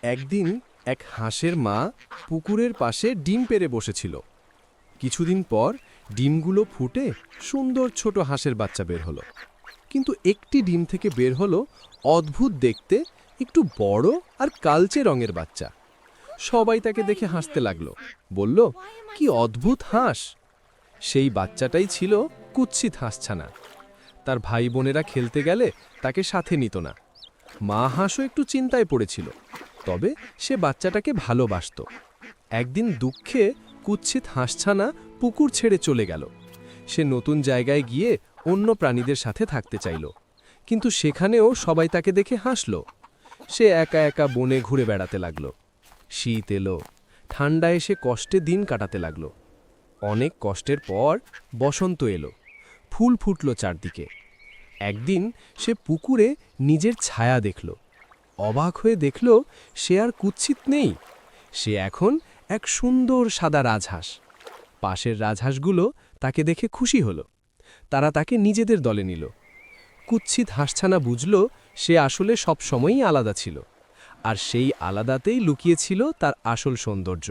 একদিন এক হাঁসের মা পুকুরের পাশে ডিম পেড়ে বসেছিল। কিছুদিন পর ডিমগুলো ফুটে সুন্দর ছোট হাঁসের বাচ্চা বের হলো। কিন্তু একটি ডিম থেকে বের হলো অদ্ভুত দেখতে একটু বড় আর কালচে রঙের বাচ্চা। সবাই তাকে দেখে হাসতে লাগলো, বলল, কি অদ্ভুত হাঁস! সেই বাচ্চাটাই ছিল কুৎসিত হাঁসছানা। তার ভাই বোনেরা খেলতে গেলে তাকে সাথে নিত না। মা হাঁসও একটু চিন্তায় পড়েছিল, তবে সে বাচ্চাটাকে ভালোবাসত। একদিন দুঃখে কুৎসিত হাঁসছানা পুকুর ছেড়ে চলে গেল। সে নতুন জায়গায় গিয়ে অন্য প্রাণীদের সাথে থাকতে চাইল, কিন্তু সেখানেও সবাই তাকে দেখে হাসল। সে একা একা বনে ঘুরে বেড়াতে লাগল। শীত এলো, ঠান্ডা এসে কষ্টে দিন কাটাতে লাগল। অনেক কষ্টের পর বসন্ত এলো, ফুল ফুটল চারদিকে। একদিন সে পুকুরে নিজের ছায়া দেখল। অবাক হয়ে দেখল সে আর কুৎসিত নেই, সে এখন এক সুন্দর সাদা রাজহাঁস। পাশের রাজহাঁসগুলো তাকে দেখে খুশি হলো, তারা তাকে নিজেদের দলে নিল। কুৎসিত হাঁসছানা বুঝল সে আসলে সব সময়ই আলাদা ছিল, আর সেই আলাদাতেই লুকিয়ে ছিল তার আসল সৌন্দর্য।